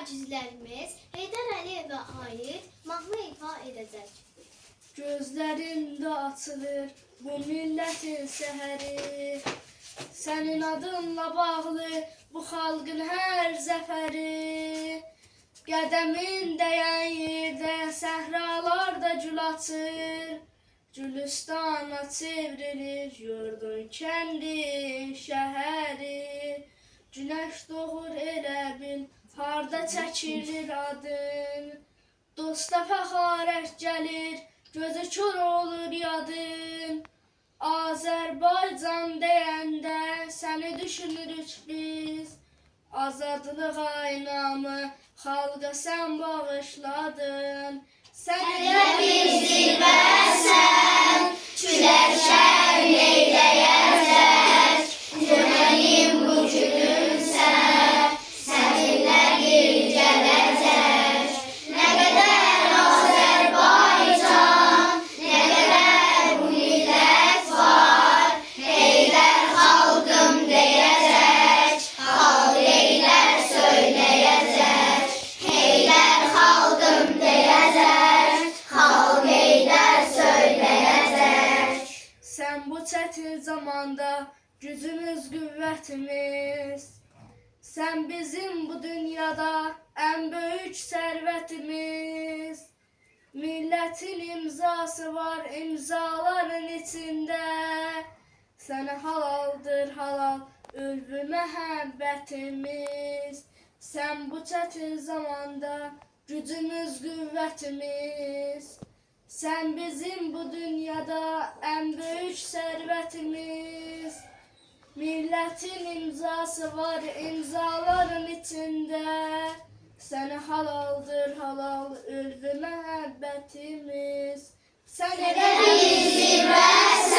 şagirtlərimiz Heydər Əliyevə aid mahnı ifa edəcək. Gözlərində açılır bu millətin səhəri, sənin adınla bağlı bu xalqın hər zəfəri. Qədəmin dəyən yerdə səhralarda gül açır, Gülüstana çevrilir yurdun kəndi şəhəri. Günəş doğur elə bil harda çəkilir adın, dosta fəxarət gəlir gözü kör olur yadın. Azərbaycan deyəndə səni düşünürük biz, azadlıq aynamı xalqa sən bağışladın. Səni də bizi bəsən, küləşən eyləyəcək, dönəlim bu günümsə, səninlə bir gələcək. Nə qədər Azərbaycan, nə qədər bu millət var, Heydər xalqım deyəcək, xalq eylər söyləyəcək. Heydər xalqım deyəcək, xalq eylər söyləyəcək. Sən bu çətin zamanda gücümüz, qüvvətimiz, sən bizim bu dünyada ən böyük sərvətimiz. Millətin imzası var imzaların içində, sənə halaldır halal ülvü məhəbbətimiz. Sən bu çətin zamanda gücümüz, qüvvətimiz, sən bizim bu dünyada ən böyük sərvətimiz. Millətin imzası var imzaların içində, sənə halaldır halal ülvü məhəbbətimiz. Sənə də bizi bəs